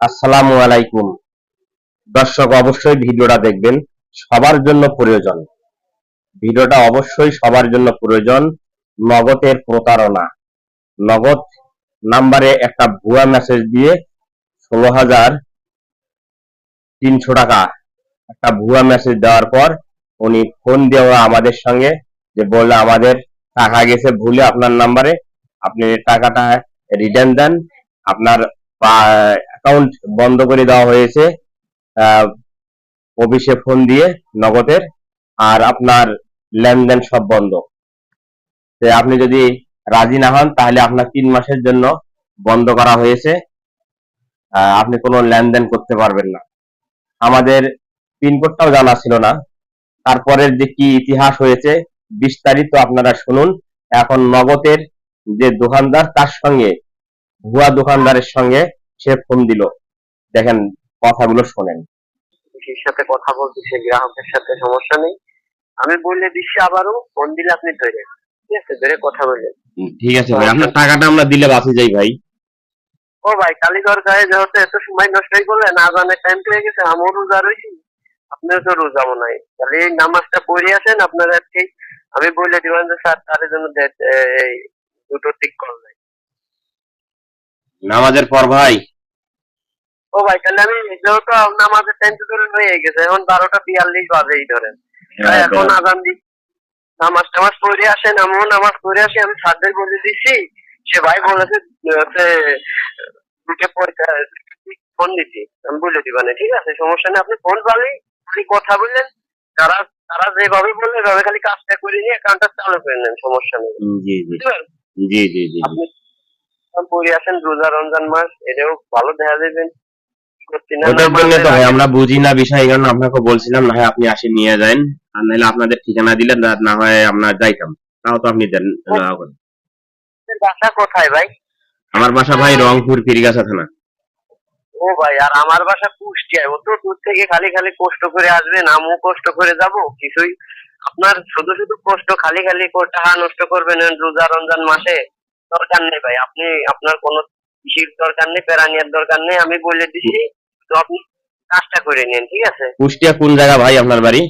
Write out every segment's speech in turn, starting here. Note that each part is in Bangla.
আসসালামু আলাইকুম। দর্শক অবশ্যই ভিডিওটা দেখবেন, সবার জন্য প্রয়োজন। ভিডিওটা অবশ্যই সবার জন্য প্রয়োজন। নগদের প্রতারণা, নগদ নাম্বারে একটা ভুয়া মেসেজ দিয়ে 16,300 টাকা একটা ভুয়া মেসেজ দেওয়ার পর উনি ফোন দেওয়া আমাদের সঙ্গে যে বললে আমাদের টাকা গেছে ভুলে আপনার নাম্বারে, আপনি টাকাটা রিটার্ন দেন, আপনার অ্যাকাউন্ট বন্ধ করে দেওয়া হয়েছে অফিসে ফোন দিয়ে নগদের, আর আপনার লেনদেন সব বন্ধ। আপনি যদি রাজি না হন তাহলে আপনার 3 মাসের জন্য বন্ধ করা হয়েছে, আপনি কোনো লেনদেন করতে পারবেন না। আমাদের পিনকোডটাও জানা ছিল না, তারপরের যে কি ইতিহাস হয়েছে বিস্তারিত আপনারা শুনুন। এখন নগদের যে দোকানদার তার সঙ্গে ভুয়া দোকানদারের সঙ্গে সে ফোন দিল, দেখেন কথাগুলো শোনেন। সাথে কথা বলছি, সে গ্রাহকের সাথে সমস্যা নেই, আমি বললে দিচ্ছি, আবারও ফোন দিলে আপনি ধরে, ঠিক আছে, ধরে কথা বললেন। ঠিক আছে ভাই, আপনার টাকাটা আমরা দিলে বাঁচে যাই ভাই। ও ভাই, কালীগড় গায়ে যেহেতু এত সময় নষ্ট করলেন, আজানের টাইম পেয়ে গেছে, আমার রোজা রয়েছি, আপনার তো রোজা মনে হয়, তাহলে এই নামাজটা পড়ে আসেন আপনারা, ঠিক আমি বলে দিবেন যে স্যার তার জন্য এই দুটো ঠিক করলেন নামাজের পর ভাই। ও ভাই, তাহলে আমি যেহেতু নামাজের টাইম তো ধরে হয়ে গেছে, এখন 12টা 42 বাজেই ধরেন, এখন আজান দি নামাজ টামাজ পড়ে আসেন, আমিও নামাজ পড়ে আসি, আমি সাতদের বলে দিচ্ছি, সে ভাই বলেছে দুটো ফোন দিচ্ছি, আমি বলে দিবানে, ঠিক আছে, সমস্যা নেই, আপনি ফোন পালি খালি কথা বললেন, তারা তারা যেভাবে বললে এভাবে খালি কাজটা করে নিয়ে অ্যাকাউন্টটা চালু করে নেন, সমস্যা নেই। জি জি জি জি জি আপনি পড়ে আসেন, রোজা রমজান মাস, এটাও ভালো দেখা দেবেন। ওটার জন্য তো ভাই আমরা বুঝি না বিষয়, এই কারণে আপনাকে বলছিলাম না হয় আপনি আসে নিয়ে যান, আর নাহলে আপনাদের ঠিকানা দিলেন না হয় আমরা যাইতাম, তাও তো আপনি দেন। বাসা কোথায় ভাই? আমার বাসা ভাই রংপুর পীরগাছা থানা। ও ভাই, আর আমার বাসা কুষ্টিয়ায়, অত দূর থেকে খালি খালি কষ্ট করে আসবেন, আমিও কষ্ট করে যাব, কিছুই আপনার শুধু শুধু কষ্ট, খালি খালি টাকা নষ্ট করবেন রোজা রমজান মাসে, দরকার নেই ভাই, আপনি আপনার কোনো কৃষির দরকার নেই, প্যারা নেওয়ার দরকার নেই, আমি বলে দিচ্ছি, তো আপনি কাজটা করে নিন, ঠিক আছে। কুষ্টিয়া কোন জায়গা ভাই আপনার বাড়ি?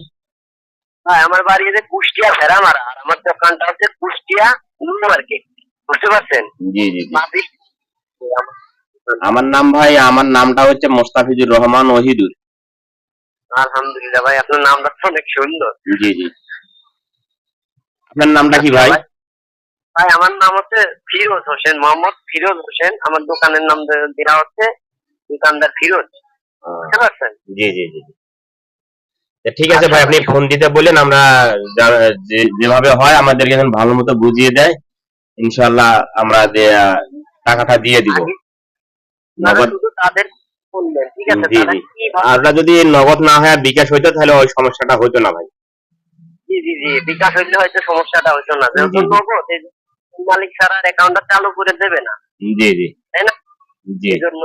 ভাই আমার বাড়ি হচ্ছে কুষ্টিয়া ভেড়ামারা, আর আমার দোকানটা হচ্ছে কুষ্টিয়া নিউ মার্কেট, বুঝতে পারছেন? জি জি জি। আমার নাম ভাই, আমার নামটা হচ্ছে মোস্তাফিজুর রহমান ওহিদুর। আলহামদুলিল্লাহ ভাই, আপনার নামটা তো অনেক সুন্দর। জি জি। আপনার নামটা কি ভাই? ভাই আমার নাম হচ্ছে ফিরোজ হোসেন, মোহাম্মদ ফিরোজ হোসেন, আমার দোকানের নাম দেওয়া হচ্ছে দোকানদার ফিরোজ, বুঝতে পারছেন? জি জি জি। ঠিক আছে ভাই, আপনি ফোন দিতে বললেন, আমরা যেভাবে হয় আমাদেরকে ভালো মতো বুঝিয়ে দেয়, ইনশাআল্লাহ আমরা টাকাটা দিয়ে দিব। নগদ তাদের বললেন, ঠিক আছে, আপনার যদি নগদ না হয় বিকাশ হইতো তাহলে ওই সমস্যাটা হইতো না ভাই। জি জি জি, বিকাশ হইলে হয়তো সমস্যাটা হইতো না, যেহেতু নগদ মালিক ছাড়া অ্যাকাউন্টটা চালু করে দেবে না। জি জি, তাই না? জি। এই জন্য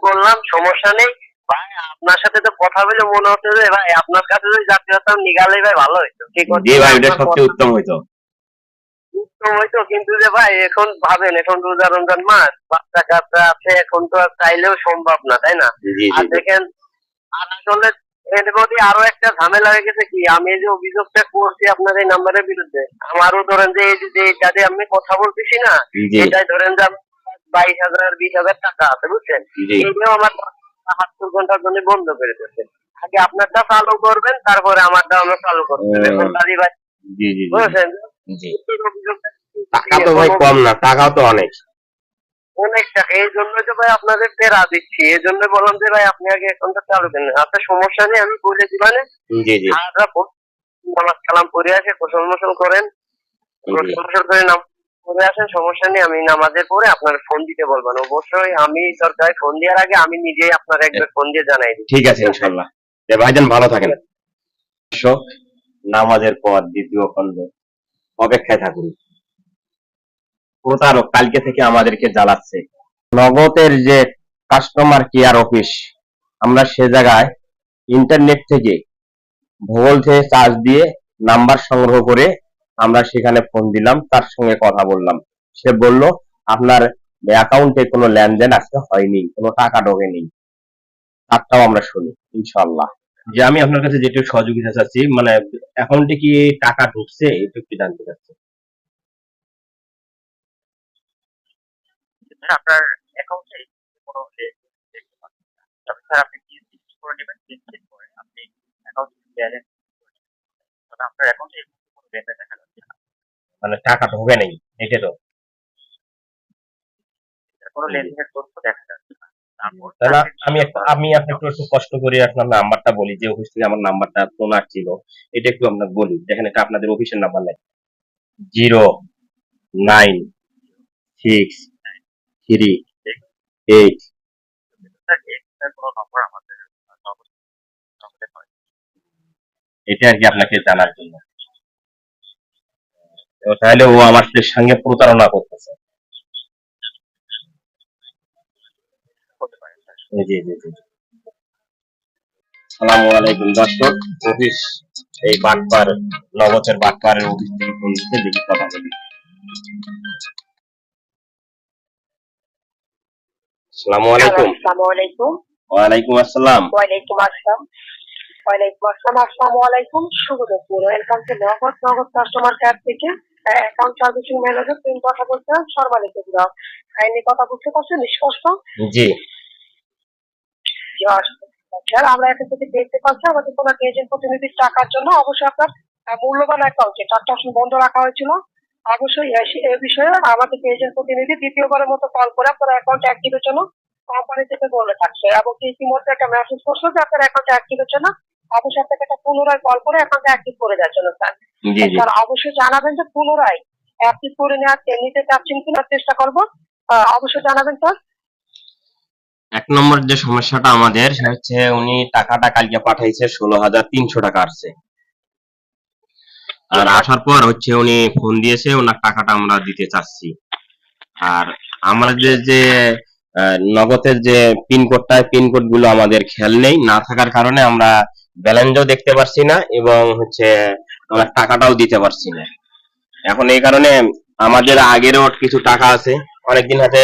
বললাম সমস্যা নেই ভাই, আপনার সাথে তো কথা বলে মনে হচ্ছে যে ভাই আপনার কাছে যদি যাতে হতাম নিগালে ভাই ভালো হইতো, ঠিক আছে? জি ভাই, এটা সবচেয়ে উত্তম হইতো। উত্তম হইতো, কিন্তু যে ভাই এখন ভাবেন, এখন রোজা রমজান মাস, বাচ্চা কাচ্চা আছে, এখন তো আর চাইলেও সম্ভব না, তাই না? আর দেখেন, আর আসলে এর মধ্যে আরো একটা ঝামেলা হয়ে গেছে কি, আমি এই যে অভিযোগটা করছি আপনার এই নাম্বারের বিরুদ্ধে, আমারও ধরেন যে এই যে যাতে আমি কথা বলতেছি না, এটাই ধরেন যে 22,000 20,000 টাকা আছে, বুঝছেন? এইটাও আমার 72 ঘন্টার জন্য বন্ধ করে দিচ্ছে। আগে আপনারটা চালু করবেন, তারপরে আমারটা আমরা চালু করতে হবে, বুঝছেন? টাকা তো ভাই কম না, টাকাও তো অনেক অনেক টাকা, এই জন্য তো ভাই আপনাদের পেরা দিচ্ছি, এই জন্য বললাম যে ভাই আপনি আগে অ্যাকাউন্টটা চালু করেন, আপনার সমস্যা নেই, আমি বলে দিবানে। নামাজ কালাম পড়ে আসে, গোসল মোসল করেন, গোসল করে নাম পড়ে আসেন, সমস্যা নেই, আমি নামাজের পরে আপনার ফোন দিতে বলবেন, অবশ্যই আমি দরকার ফোন দেওয়ার আগে আমি নিজেই আপনার একবার ফোন দিয়ে জানাই দিই। ঠিক আছে, ইনশাআল্লাহ। ভাইজান ভালো থাকেন। নামাজের পর দ্বিতীয় খন্ড, অপেক্ষায় থাকুন। প্রতারক কালকে থেকে আমাদেরকে জ্বালাচ্ছে। নগদের যে কাস্টমার কেয়ার অফিস, আমরা সে জায়গায় ইন্টারনেট থেকে ভূগোল থেকে চার্জ দিয়ে নাম্বার সংগ্রহ করে আমরা সেখানে ফোন দিলাম, তার সঙ্গে কথা বললাম, সে বলল আপনার অ্যাকাউন্টে কোনো লেনদেন আজকে হয়নি, কোনো টাকা ঢোকেনি, তারটাও আমরা শুনি ইনশাল্লাহ। যে আমি আপনার কাছে যেটুকু সহযোগিতা চাচ্ছি, মানে অ্যাকাউন্টে কি টাকা ঢুকছে এটুকু জানতে চাচ্ছি। আপনার অ্যাকাউন্টে কোনো দেখতে পাচ্ছেন না, তবে স্যার আপনি কি করে নেবেন, চেক করে আপনি অ্যাকাউন্ট ব্যালেন্স, তবে আপনার অ্যাকাউন্টে কোনো লেনদেন দেখা যাচ্ছে না, মানে টাকা ঢোকে নেই, এটা তো কোনো লেনদেনের তথ্য দেখা যাচ্ছে না। তারপর তাহলে আমি আপনাকে একটু কষ্ট করে আপনার নাম্বারটা বলি, যে অফিস থেকে আমার নাম্বারটা ফোন আসছিল, এটা একটু আপনাকে বলি। দেখেন, এটা আপনাদের অফিসের নাম্বার নেই, 09638। কোনো নম্বর আমাদের নগদে নয়। এটা আর কি আপনাকে জানার জন্য। তো তাহলে ও আমার সঙ্গে প্রতারণা করতেছে। হতে পারে স্যার। জি জি জি। আসসালামু আলাইকুম দর্শক, অফিস এই বাটপার, নগদের বাটপারের অফিস থেকে ফোন দিচ্ছে, দেখি কথা বলি। আসসালামু আলাইকুম। আসসালামু আলাইকুম। ওয়ালাইকুম আসসালাম। ওয়ালাইকুম আসসালাম। ওয়ালাইকুম আসসালাম। আসসালামু আলাইকুম। শুভ দুপুর। ওয়েলকাম টু নগদ কাস্টমার কেয়ার থেকে অ্যাকাউন্ট সার্ভিসিং ম্যানেজার তুমি কথা বলছেন সর্বালিক ব্লক। কাইন্ডলি কথা বুঝতে পারছেন স্পষ্ট? জি স্যার, আমরা এখন থেকে দেখতে পাচ্ছি আমাদের কোনো এজেন্ট প্রতিনিধির টাকার জন্য অবশ্যই আপনার মূল্যবান অ্যাকাউন্টে ট্রানজাকশন বন্ধ রাখা হয়েছিল। অবশ্যই এ বিষয়ে আমাদের এজেন্ট প্রতিনিধি দ্বিতীয়বারের মতো কল করে আপনার অ্যাকাউন্ট অ্যাক্টিভের জন্য কোম্পানি থেকে বলে থাকছে, এবং ইতিমধ্যে একটা মেসেজ করছে যে আপনার অ্যাকাউন্ট অ্যাক্টিভের জন্য অবশ্যই আপনাকে একটা পুনরায় কল করে অ্যাকাউন্ট অ্যাক্টিভ করে দেওয়ার জন্য স্যার। জি জি। স্যার অবশ্যই জানাবেন যে পুনরায় অ্যাক্টিভ করে নিতে চাচ্ছেন কিনা, চেষ্টা করবো। অবশ্যই জানাবেন স্যার। এক নম্বর যে সমস্যাটা আমাদের, সেটা হচ্ছে উনি টাকাটা কালকে পাঠাইছে, 16,300 টাকা আসছে। আর আসার পর হচ্ছে উনি ফোন দিয়েছে, ওনার টাকাটা আমরা দিতে চাচ্ছি। আর আমাদের যে নগদের যে পিনকোড গুলো আমাদের খেয়াল নেই, না থাকার কারণে আমরা ব্যালেন্সও দেখতে পারছি না, এবং হচ্ছে ওনার টাকাটাও দিতে পারছি না। এখন এই কারণে আমাদের আগেরও কিছু টাকা আছে, অনেকদিন হাতে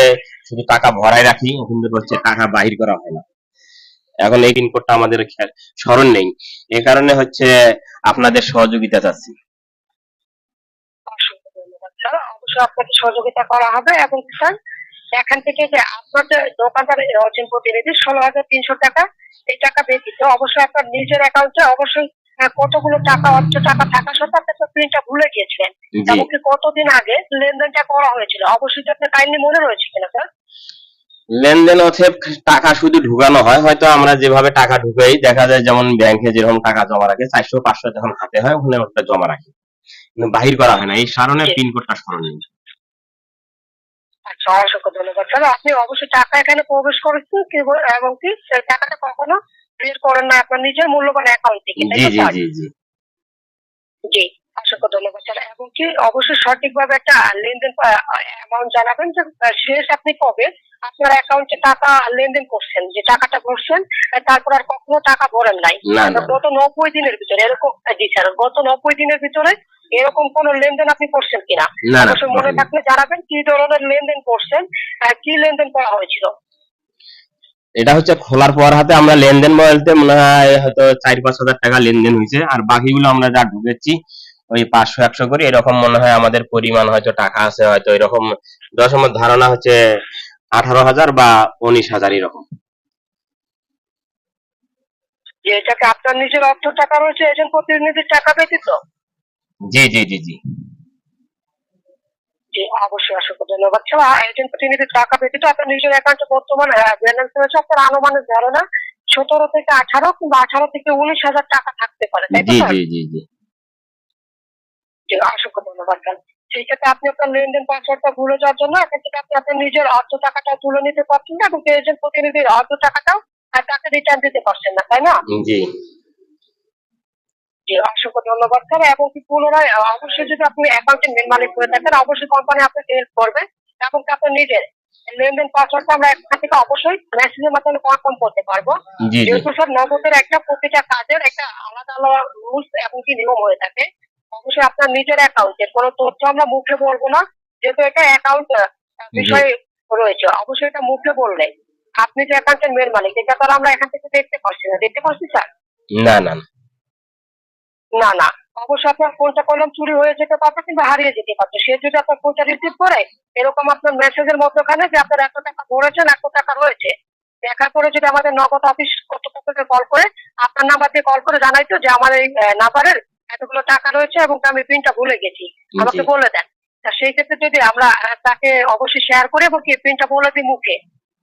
শুধু টাকা ভরাই রাখি, কিন্তু হচ্ছে টাকা বাহির করা হয় না। এখন এই পিনকোডটা আমাদের স্মরণ নেই, এই কারণে হচ্ছে আপনাদের সহযোগিতা চাচ্ছি। অসংখ্য ধন্যবাদ স্যার। অবশ্যই আপনাকে সহযোগিতা করা হবে, এবং স্যার এখান থেকে যে আপনার যে দোকানদার অর্জন প্রতিনিধি 16,300 টাকা, এই টাকা ব্যতীত অবশ্যই আপনার নিজের অ্যাকাউন্টে অবশ্যই কতগুলো টাকা অর্থ টাকা থাকা সত্ত্বেও আপনি তো প্রিন্টটা ভুলে গিয়েছিলেন, জি। এবং কি কতদিন আগে লেনদেনটা করা হয়েছিল অবশ্যই আপনার কাইন্ডলি মনে রয়েছে কিনা স্যার? লেনদেন হচ্ছে টাকা শুধু ঢুকানো হয়, হয়তো আমরা যেভাবে টাকা ঢুকাই, দেখা যায় যেমন ব্যাংকে যেরকম টাকা জমা রাখে, 400-500 যখন হাতে হয় ওখানে ওটা জমা রাখি, কিন্তু বাহির করা হয় না, এই কারণে পিনকোডটা স্মরণ নেই। আচ্ছা, অসংখ্য ধন্যবাদ স্যার। আপনি অবশ্যই টাকা এখানে প্রবেশ করেছেন এবং কি সেই টাকাটা কখনো বের করেন না আপনার নিজের মূল্যবান অ্যাকাউন্ট থেকে, তাই জি তো জি স্যার? জি জি জি, অসংখ্য ধন্যবাদ স্যার। এবং কি অবশ্যই সঠিকভাবে একটা লেনদেন অ্যামাউন্ট জানাবেন যে শেষ আপনি কবে আপনার অ্যাকাউন্টে টাকা লেনদেন করছেন, যে টাকাটা করছেন তারপর আর কখনো টাকা ভরেন নাই। না না গত 90 দিনের ভিতরে এরকম, জি স্যার, গত 90 দিনের ভিতরে এরকম কোন লেনদেন আপনি করছেন কিনা না না অবশ্যই মনে থাকলে জানাবেন কি ধরনের লেনদেন করছেন, কি লেনদেন করা হয়েছিল। এটা হচ্ছে খোলার পর হাতে আমরা লেনদেন বলতে মনে হয় হয়তো 4-5 হাজার টাকা লেনদেন হয়েছে, আর বাকিগুলো আমরা যা ঢুকেছি ওই 500-100 করে এরকম মনে হয় আমাদের পরিমাণ, হয়তো টাকা আছে হয়তো এরকম, দশমের ধারণা হচ্ছে 18,000 বা 19,000 এরকম। যে এটাকে আপনার নিজের অর্থ টাকা রয়েছে এজেন্ট প্রতিনিধির টাকা ব্যতীত? জি জি জি জি জি, অবশ্যই অসংখ্য ধন্যবাদ স্যার। এজেন্ট প্রতিনিধির টাকা ব্যতীত আপনার নিজের অ্যাকাউন্টে বর্তমান ব্যালেন্স রয়েছে আপনার আনুমানিক ধারণা 17 থেকে 18 কিংবা 18 থেকে 19,000 টাকা থাকতে পারে, তাই তো জি স্যার? জি জি জি জি, অসংখ্য ধন্যবাদ স্যার। সেই ক্ষেত্রে আপনি আপনার লেনদেন পাসওয়ার্ডটা ভুলে যাওয়ার জন্য এখান থেকে আপনি আপনার নিজের অর্থ টাকাটা তুলে নিতে পারছেন না, এবং এজেন্ট প্রতিনিধির অর্থ টাকাটাও তাকে রিটার্ন দিতে পারছেন না, তাই না? জি জি, অসংখ্য ধন্যবাদ স্যার। এবং কি পুনরায় অবশ্যই যদি আপনি অ্যাকাউন্টের মেন মালিক হয়ে থাকেন অবশ্যই কোম্পানি আপনাকে হেল্প করবে, এবং কি আপনার নিজের লেনদেন পাসওয়ার্ডটা আমরা এখান থেকে অবশ্যই মেসেজের মাধ্যমে কনফার্ম করতে পারবো। জি জি যেহেতু স্যার নগদের একটা প্রতিটা কাজের একটা আলাদা আলাদা রুলস এবং কি নিয়ম হয়ে থাকে, অবশ্যই আপনার নিজের অ্যাকাউন্টের কোনো তথ্য আমরা মুখে বলবো না, যেহেতু এটা অ্যাকাউন্ট জি বিষয়ে রয়েছে, অবশ্যই এটা মুখে বললে। আপনি যে অ্যাকাউন্টের মেন মালিক, এটা তো আর আমরা এখান থেকে দেখতে পাচ্ছি না, দেখতে পাচ্ছি স্যার? না না না। না না, অবশ্যই আপনার ফোনটা কলম চুরি হয়ে যেতে পারতো কিংবা হারিয়ে যেতে পারতো। সে যদি আপনার ফোনটা রিসিভ করে এরকম আপনার মেসেজের মধ্যখানে যে আপনার 100 টাকা ধরেছেন, 100 টাকা রয়েছে, দেখার পরে যদি আমাদের নগদ অফিস কর্তৃপক্ষকে কল করে আপনার নাম্বার দিয়ে কল করে জানাইতো যে আমার এই নাম্বারের এতগুলো টাকা রয়েছে এবং আমি পিনটা ভুলে গেছি, আমাকে জি বলে দেন। তা সেই ক্ষেত্রে যদি আমরা তাকে অবশ্যই শেয়ার করে এবং কি পিনটা বলে দিই মুখে,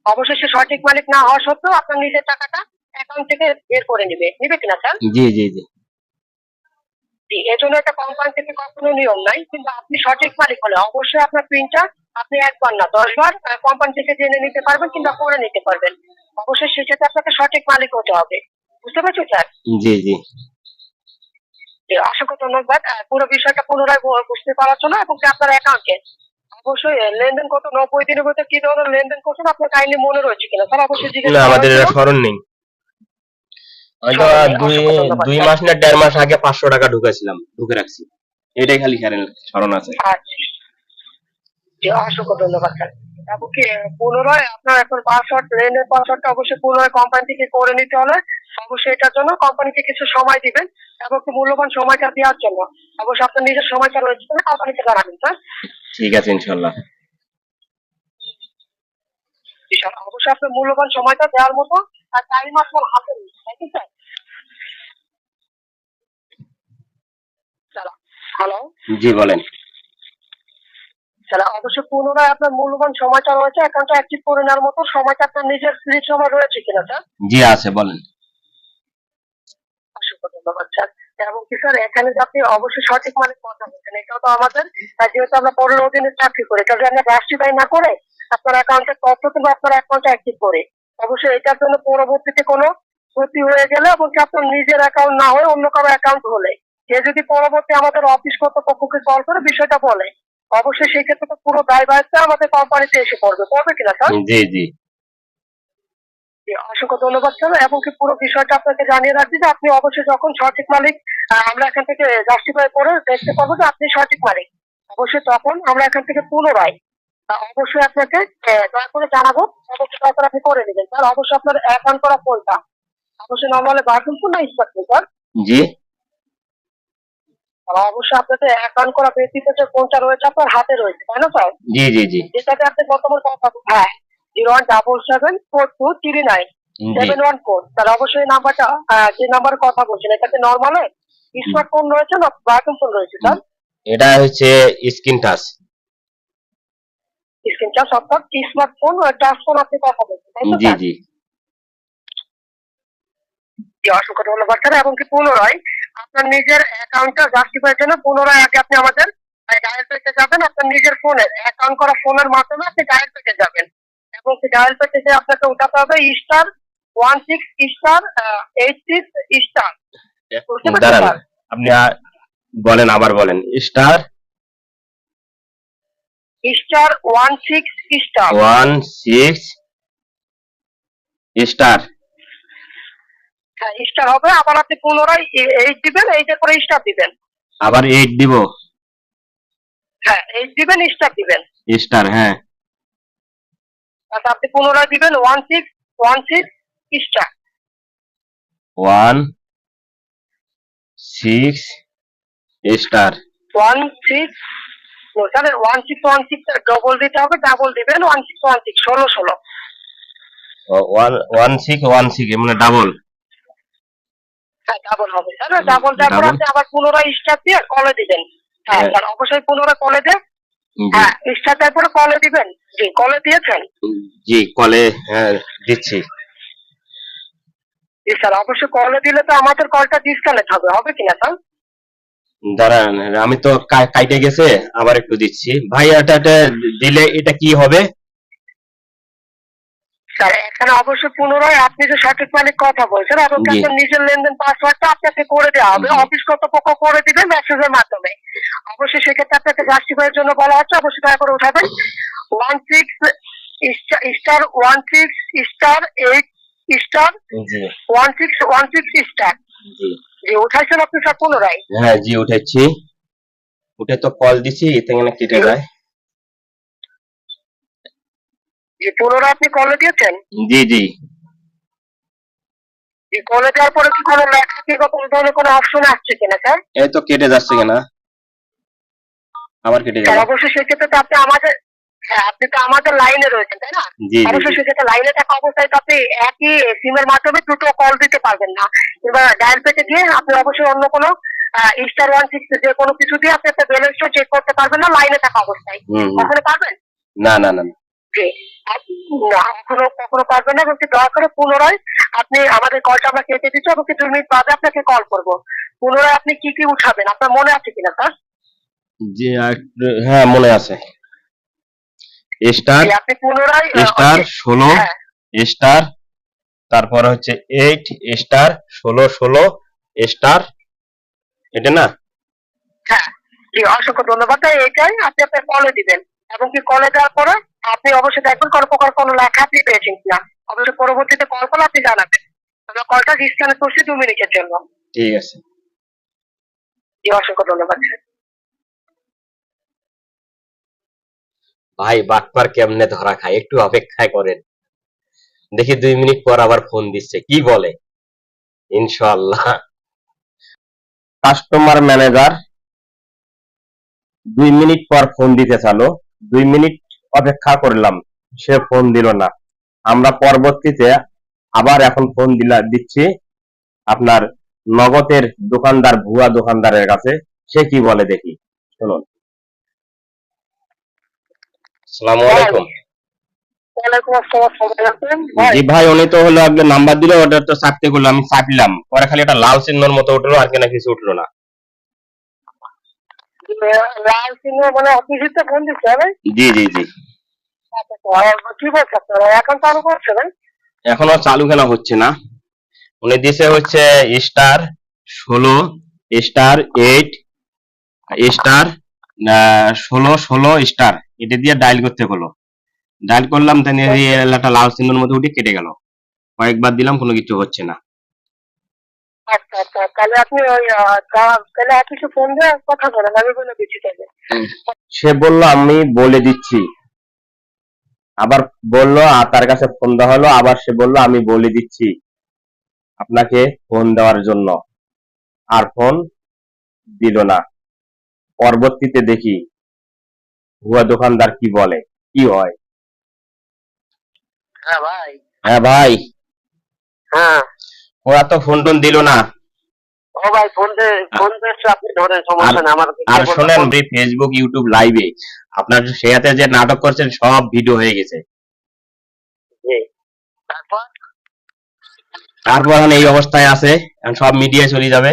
অবশ্যই সে সঠিক মালিক না হওয়া সত্ত্বেও আপনার নিজের টাকাটা অ্যাকাউন্ট থেকে বের করে নিবে কিনা স্যার? জি জি জি। জি, এর জন্য একটা কোম্পানি থেকে কখনো নিয়ম নাই, কিন্তু আপনি সঠিক মালিক হলে অবশ্যই আপনার প্রিন্টটা আপনি একবার না 10 বার কোম্পানি থেকে জেনে নিতে পারবেন কিংবা করে নিতে পারবেন। অবশ্যই সেক্ষেত্রে আপনাকে সঠিক মালিক হতে হবে। বুঝতে পারছো স্যার? জি জি। জি, অসংখ্য ধন্যবাদ পুরো বিষয়টা পুনরায় বুঝতে পারার জন্য এবং কি আপনার অ্যাকাউন্টে অবশ্যই লেনদেন কত 90 দিনের মধ্যে কি ধরনের লেনদেন করছেন আপনার কাইন্ডলি মনে রয়েছে কিনা স্যার? অবশ্যই জিজ্ঞেস না, করা আমাদের হয়েছিল। এটা স্মরণ নেই। হয়তো স্মরণ নেই, দুই অসংখ্য ধন্যবাদ দুই স্যার। মাস না 1.5 মাস আগে 500 টাকা ঢুকেছিলাম, ঢুকে রাখছি। এটাই খালি স্মরণ আছে। আচ্ছা, জি, অসংখ্য ধন্যবাদ স্যার। এবং কি পুনরায় আপনার এখন পাসওয়ার্ড, লেনের পাসওয়ার্ডটা অবশ্যই পুনরায় কোম্পানি থেকে করে নিতে হলে অবশ্যই এটার জন্য কোম্পানিকে কিছু সময় দিবেন এবং কি মূল্যবান সময়টা দেওয়ার জন্য অবশ্যই আপনার নিজের সময়টা রয়েছে কিনা কোম্পানিকে জানাবেন স্যার। ঠিক আছে ইনশাল্লাহ। জি স্যার, অবশ্যই আপনার মূল্যবান সময়টা দেওয়ার মতো আর টাইম আপনার হাতে রয়েছে, তাই তো স্যার? স্যার, হ্যালো জি বলেন। স্যার, অবশ্যই পুনরায় আপনার মূল্যবান সময়টা রয়েছে, অ্যাকাউন্টটা অ্যাক্টিভ করে নেওয়ার মতো সময়টা আপনার নিজের ফ্রি সময় রয়েছে কিনা স্যার? জি আছে, বলেন। অসংখ্য ধন্যবাদ স্যার। এবং কি স্যার এখানে যে আপনি অবশ্যই সঠিক মানে কথা বলছেন, এটাও তো আমাদের যেহেতু আমরা পরের অধীনে চাকরি করি, এটা যদি আমরা রাষ্ট্রীয় না করে আপনার অ্যাকাউন্টের তথ্য কিংবা আপনার অ্যাকাউন্টে অ্যাক্টিভ করি, অবশ্যই এটার জন্য পরবর্তীতে কোনো ক্ষতি হয়ে গেলে এবং কি আপনার নিজের অ্যাকাউন্ট না হয়ে অন্য কারো অ্যাকাউন্ট হলে সে যদি পরবর্তী আমাদের অফিস কর্তৃপক্ষকে কল করে বিষয়টা বলে, অবশ্যই সেই ক্ষেত্রে তো পুরো দায়ভারটা আমাদের কোম্পানিতে এসে পড়বে কিনা স্যার? জি জি। জি, অসংখ্য ধন্যবাদ স্যার। এবং কি পুরো বিষয়টা আপনাকে জানিয়ে রাখছি যে আপনি অবশ্যই যখন সঠিক মালিক আমরা এখান থেকে জাস্টিফাই করে দেখতে পারবো যে আপনি সঠিক মালিক, অবশ্যই তখন আমরা এখান থেকে পুনরায় অবশ্যই আপনাকে দয়া করে জানাবো, অবশ্যই দয়া করে আপনি করে নেবেন স্যার। অবশ্যই আপনার অ্যাকাউন্ট করা ফোনটা অবশ্যই নর্মালি বাটন ফোন না স্মার্ট ফোন স্যার? জি অবশ্যই আপনাকে অ্যাকাউন্ট করা ব্যক্তিত যে ফোনটা রয়েছে আপনার হাতে রয়েছে, তাই না স্যার? জি জি জি। যেটাতে আপনি বর্তমান কথা, হ্যাঁ, 01774239 জি 714, তাহলে অবশ্যই এই নাম্বারটা যে নাম্বারে কথা বলছেন এটাতে নর্মালে স্মার্টফোন রয়েছে না বাটন ফোন রয়েছে স্যার? এটা হচ্ছে স্ক্রিন টাচ। স্ক্রিন টাচ অর্থাৎ স্মার্টফোন টাচ ফোন আপনি কথা বলছেন, তাই তো জি স্যার? জি। জি, অসংখ্য ধন্যবাদ স্যার। এবং কি পুনরায় আপনার নিজের অ্যাকাউন্টটা জাস্টিফাইয়ের জন্য পুনরায় আগে আপনি আমাদের ডায়াল পেতে যাবেন, আপনার নিজের ফোনের অ্যাকাউন্ট করা ফোনের মাধ্যমে আপনি ডায়াল পেতে যাবেন এবং সেই ডায়াল পেতে যে আপনাকে উঠাতে হবে *16*86*. বুঝতে পারছেন দাঁড়ান, স্যার? আপনি বলেন, আবার বলেন। স্টার *16*. 16 স্টার। হ্যাঁ, স্টার হবে, আবার আপনি পুনরায় 8 দিবেন, 8 এর পরে স্টার দিবেন। আবার 8 দিব। হ্যাঁ, 8 দিবেন, স্টার দিবেন। স্টার, হ্যাঁ। আচ্ছা, আপনি পুনরায় দিবেন 1616 স্টার। 16 স্টার। 16 স্যার, 1616 ডবল দিতে হবে, ডাবল দিবেন 1616 16 1616 মানে ডাবল। হ্যাঁ, ডাবল হবে স্যার। ডাবল দেওয়ার পর ডাবল। আপনি আবার পুনরায় স্টার দিয়ে কলে দিবেন। হ্যাঁ হ্যাঁ। স্যার, অবশ্যই পুনরায় কলে দেন। জি হ্যাঁ, স্টার দেওয়ার পরে কলে দিবেন। জি, কলে দিয়েছেন? জি, কলে হ্যাঁ দিচ্ছি। জি স্যার, অবশ্যই কলে দিলে তো আমাদের কলটা ডিসকানেক্ট হবে কিনা স্যার? দাঁড়ান, আমি তো কাইটে গেছে, আবার একটু দিচ্ছি। ভাই এটা দিলে এটা কি হবে? স্যার, এখানে অবশ্যই পুনরায় আপনি যে সঠিক মালিক কথা বলছেন এবং জি আপনার নিজের লেনদেন পাসওয়ার্ডটা আপনাকে করে দেওয়া হবে, জি। অফিস কর্তৃপক্ষ করে দিবে মেসেজের মাধ্যমে। অবশ্যই সেক্ষেত্রে আপনাকে জাস্টিফাইয়ের জন্য বলা হচ্ছে, অবশ্যই দয়া করে উঠাবেন 16*8*16 জি 1616 স্টার। জি। জি, উঠাইছেন আপনি স্যার পুনরায়? হ্যাঁ জি, উঠেছি। উঠে তো কল দিছি, এতে কেটে যায়। যে পুনরায় আপনি কলে দিয়েছেন, জি জি। যে কলে দেওয়ার পরে কি কোনো লেখা কি কোনো ধরনের কোনো অপশন আসছে কিনা স্যার? এই তো কেটে যাচ্ছে কিনা, আবার কেটে গেল। স্যার অবশ্যই সেক্ষেত্রে তো আপনি আমাদের, হ্যাঁ আপনি তো আমাদের লাইনে রয়েছেন তাই না? জি জি অবশ্যই জি। সেক্ষেত্রে লাইনে থাকা অবস্থায় তো আপনি একই সিমের মাধ্যমে দুটো কল দিতে পারবেন না, কিংবা ডায়াল পেতে গিয়ে আপনি অবশ্যই অন্য কোনো *161 যে কোনো কিছু দিয়ে আপনি একটা ব্যালেন্সটা চেক করতে পারবেন না লাইনে থাকা অবস্থায়। হুম হুম। কখনো পারবেন? না না না না। জি। না, কখনো কখনো পারবেন না, এবং কি দয়া করে পুনরায় আপনি আমাদের কলটা আমরা কেটে দিচ্ছি, এবং কি 2 মিনিট বাদে আপনাকে কল করবো। পুনরায় আপনি কি কি উঠাবেন আপনার মনে আছে কিনা স্যার? জি হ্যাঁ মনে আছে। স্টার, জি, আপনি পুনরায় স্টার 16 হ্যাঁ স্টার, তারপর হচ্ছে 8 স্টার 16 স্টার, এটা না? হ্যাঁ জি, অসংখ্য ধন্যবাদ। তাই এটাই আপনি আপনার কলে দিবেন, এবং কি কলে দেওয়ার পরে আপনি অবশ্যই দেখবেন কোনো প্রকার কোনো লেখা আপনি পেয়েছেন কিনা। অবশ্যই পরবর্তীতে কল করলে আপনি জানাবেন। আমরা কলটা ডিসকানেক্ট করছি 2 মিনিটের জন্য। ঠিক আছে। জি, অসংখ্য ধন্যবাদ। ভাই বাটপার কেমনে ধরা খায়, একটু অপেক্ষায় করেন, দেখি 2 মিনিট পর আবার ফোন দিচ্ছে, কি বলে। ইনশাআল্লাহ। কাস্টমার ম্যানেজার 2 মিনিট পর ফোন দিতে চালো, 2 মিনিট অপেক্ষা করলাম, সে ফোন দিল না। আমরা পরবর্তীতে আবার এখন ফোন দিচ্ছি আপনার নগদের দোকানদার, ভুয়া দোকানদারের কাছে, সে কি বলে দেখি, শুনুন। আসসালামু আলাইকুম। ওয়ালাইকুম আসসালাম, কেমন আছেন ভাই? জি ভাই, উনি তো হলো আপনার নাম্বার দিল, ওটা তো চাপতে করলো, আমি চাপলাম, পরে খালি একটা লাল চিহ্নর মতো উঠলো, আর কেনা কিছু উঠলো না। লাল সিংহ মানে অফিসে ফোন দিচ্ছে ভাই? জি জি জি। আচ্ছা, কি বলছে আপনারা এখন চালু করছে ভাই? এখনো চালু কেন হচ্ছে না? উনি দিছে হচ্ছে *16 *8 স্টার 16 এটা দিয়ে ডায়াল করতে হলো। ডায়াল করলাম, তাই একটা লাল চিহ্নের মতো উঠে কেটে গেল। কয়েকবার দিলাম, কোনো কিছু হচ্ছে না। আচ্ছা আচ্ছা, তাহলে আপনি ওই তাহলে অফিসে ফোন দিয়ে কথা বলেন, আমি বলে দিচ্ছি তাহলে। সে বলল আমি বলে দিচ্ছি, আবার বললো, আর তার কাছে ফোন দেওয়া হলো, আবার সে বলল আমি বলে দিচ্ছি আপনাকে ফোন দেওয়ার জন্য, আর ফোন দিল না। পরবর্তীতে দেখি ভুয়া দোকানদার কি বলে, কি হয়। হ্যাঁ ভাই। হ্যাঁ ভাই, হ্যাঁ। ওরা তো ফোন টোন দিল না। ও ভাই, ফোন দিচ্ছে, আপনি ধরেন, আর সমস্যা নেই। আমার আর শোনেন, ফেসবুক ইউটিউব লাইভে আপনার সেয়াতে যে নাটক করছেন সব ভিডিও হয়ে গেছে। জি। তারপর তারপর এখন এই অবস্থায় আছে, এখন সব মিডিয়ায় চলে যাবে।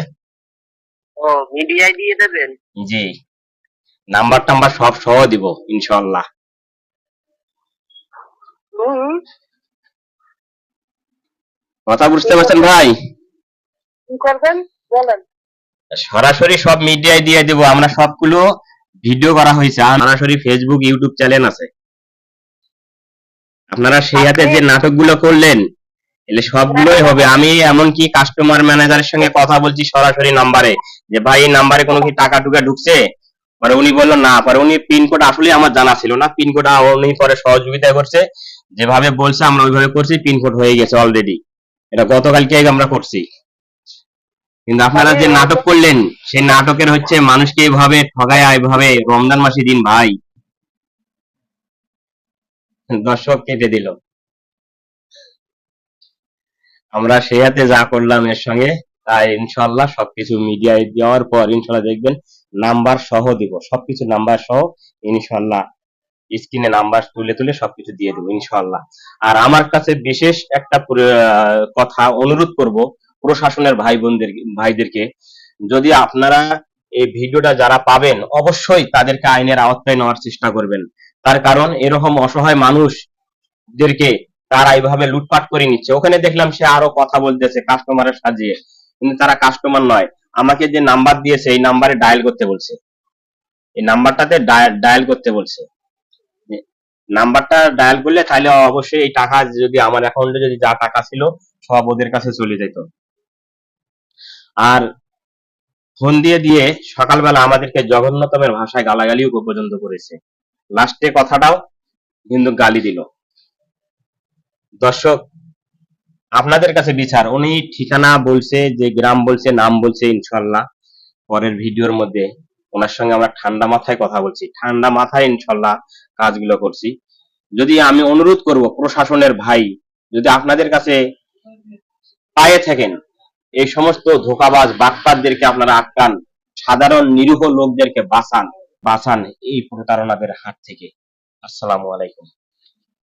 ও মিডিয়ায় দিয়ে দেবেন? জি, নাম্বার টাম্বার সব সহ দিব ইনশাল্লাহ। হুম। কথা বুঝতে পারছেন ভাই? কি করবেন বলেন? সরাসরি সব মিডিয়ায় দিয়ে দেব, আমরা সবগুলো ভিডিও করা হয়েছে, আর সরাসরি ফেসবুক ইউটিউব চ্যানেল আছে। আপনারা সেই হাতে যে নাটকগুলো করলেন, এলে সবগুলোই হবে। আমি এমনকি কাস্টমার ম্যানেজারের সঙ্গে কথা বলছি সরাসরি নাম্বারে, যে ভাই এই নাম্বারে কোনো কি টাকা টুকা ঢুকছে? পরে উনি বললো না, পরে উনি পিনকোড আসলে আমার জানা ছিল না, পিনকোড উনি পরে সহযোগিতা করছে, যেভাবে বলছে আমরা ওইভাবে করছি, পিনকোড হয়ে গেছে অলরেডি। এটা গতকালকে আমরা করছি। কিন্তু আপনারা যে নাটক করলেন, সেই নাটকের হচ্ছে মানুষকে এইভাবে ঠগায়, এইভাবে রমজান মাসে দিন ভাই, দর্শক কেটে দিল। আমরা সেই হাতে যা করলাম এর সঙ্গে, তাই ইনশাল্লাহ সবকিছু মিডিয়ায় দেওয়ার পর ইনশাল্লাহ দেখবেন নাম্বার সহ দিব, সবকিছু নাম্বার সহ ইনশাল্লাহ স্ক্রিনে নাম্বার তুলে তুলে সবকিছু দিয়ে দেবো ইনশাল্লাহ। আর আমার কাছে বিশেষ একটা কথা অনুরোধ করব প্রশাসনের ভাইদেরকে, যদি আপনারা এই ভিডিওটা যারা পাবেন, অবশ্যই তাদেরকে আইনের আওতায় নেওয়ার চেষ্টা করবেন। তার কারণ এরকম অসহায় মানুষদেরকে তারা এইভাবে লুটপাট করে নিচ্ছে। ওখানে দেখলাম সে আরো কথা বলতেছে কাস্টমারের সাজিয়ে, কিন্তু তারা কাস্টমার নয়। আমাকে যে নাম্বার দিয়েছে এই নাম্বারে ডায়াল করতে বলছে, এই নাম্বারটাতে ডায়াল করতে বলছে। নাম্বারটা ডায়াল করলে তাহলে অবশ্যই এই টাকা, যদি আমার অ্যাকাউন্টে যদি যা টাকা ছিল সব ওদের কাছে চলে যেত। আর ফোন দিয়ে দিয়ে সকালবেলা আমাদেরকে জঘন্যতমের ভাষায় গালাগালিও পর্যন্ত করেছে। লাস্টে কথাটাও কিন্তু গালি দিল। দর্শক, আপনাদের কাছে বিচার, উনি ঠিকানা বলছে, যে গ্রাম বলছে, নাম বলছে, ইনশাল্লাহ পরের ভিডিওর মধ্যে ওনার সঙ্গে আমরা ঠান্ডা মাথায় কথা বলছি, ঠান্ডা মাথায় ইনশাল্লাহ কাজগুলো করছি। যদি আমি অনুরোধ করব প্রশাসনের ভাই, যদি আপনাদের কাছে পায়ে থাকেন, এই সমস্ত ধোঁকাবাজ বাটপারদেরকে আপনারা আটকান, সাধারণ নিরীহ লোকদেরকে বাঁচান এই প্রতারণাদের হাত থেকে। আসসালামু আলাইকুম।